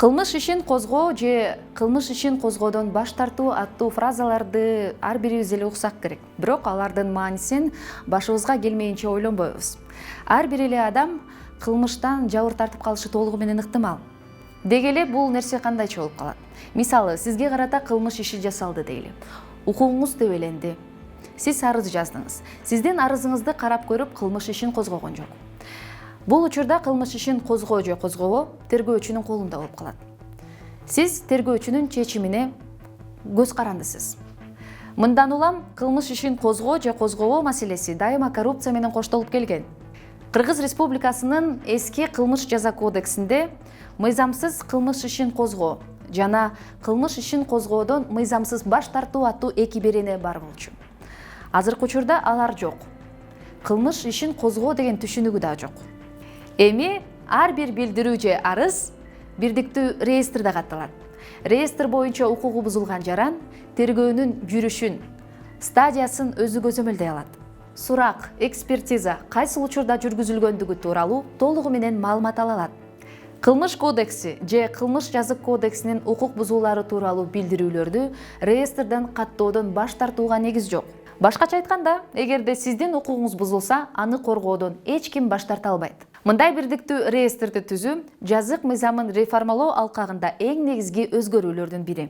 Кылмыш ишин козгоо же кылмыш ишин козгоодон баш тартуу аттуу фразаларды ар бирибиз эле уксак керек. Бирок алардын маанисин башыбызга келмейинче ойлонбойбуз. Ар бир эле адам кылмыштан жабыр тартып калышы толугу менен ыктымал. Деги эле бул нерсе кандайча болуп калат? Мисалы, сизге карата кылмыш иши жасалды дейли. Укугуңуз төбөлөндү. Сиз арыз жаздыңыз. Сиздин арызыңызды карап көрүп кылмыш ишин козгогон жок. Бул учурда кылмыш ишин козгоо же козгобоо тергөөчүнүн колунда болуп калат. Сиз тергөөчүнүн чечимине көз карандысыз. Мындан улам кылмыш ишин козгоо же козгобоо маселеси дайыма коррупция менен коштолуп келген. Кыргыз Республикасынын эски кылмыш жаза кодексинде мыйзамсыз кылмыш ишин козгоо жана кылмыш ишин козгоодон мыйзамсыз баш тартуу аттуу эки берене бар болчу. Азыркы учурда алар жок. Кылмыш ишин козгоо деген түшүнүгү да жок. Эми ар бир билдирүү же арыз бирдиктүү реестрде катталат. Реестр боюнча укугу бузулган жаран тергөөнүн жүрүшүн, стадиясын өзү көзөмөлдөй алат. Сурак, экспертиза кайсы учурда жүргүзүлгөндүгү тууралуу толугу менен маалымат ала алат. Кылмыш кодекси же кылмыш жазык кодексинин укук бузуулары тууралуу билдирүүлөрдү реестрден каттоодон баш тартууга негиз жок. Башкача айтканда, эгерде сиздин укугуңуз бузулса, аны коргоодон эч ким баш тарта албайт. Мындай бирдиктүү реестрди түзүү жазык мыйзамын реформалоо алкагында эң негизги өзгөрүүлөрдүн бири.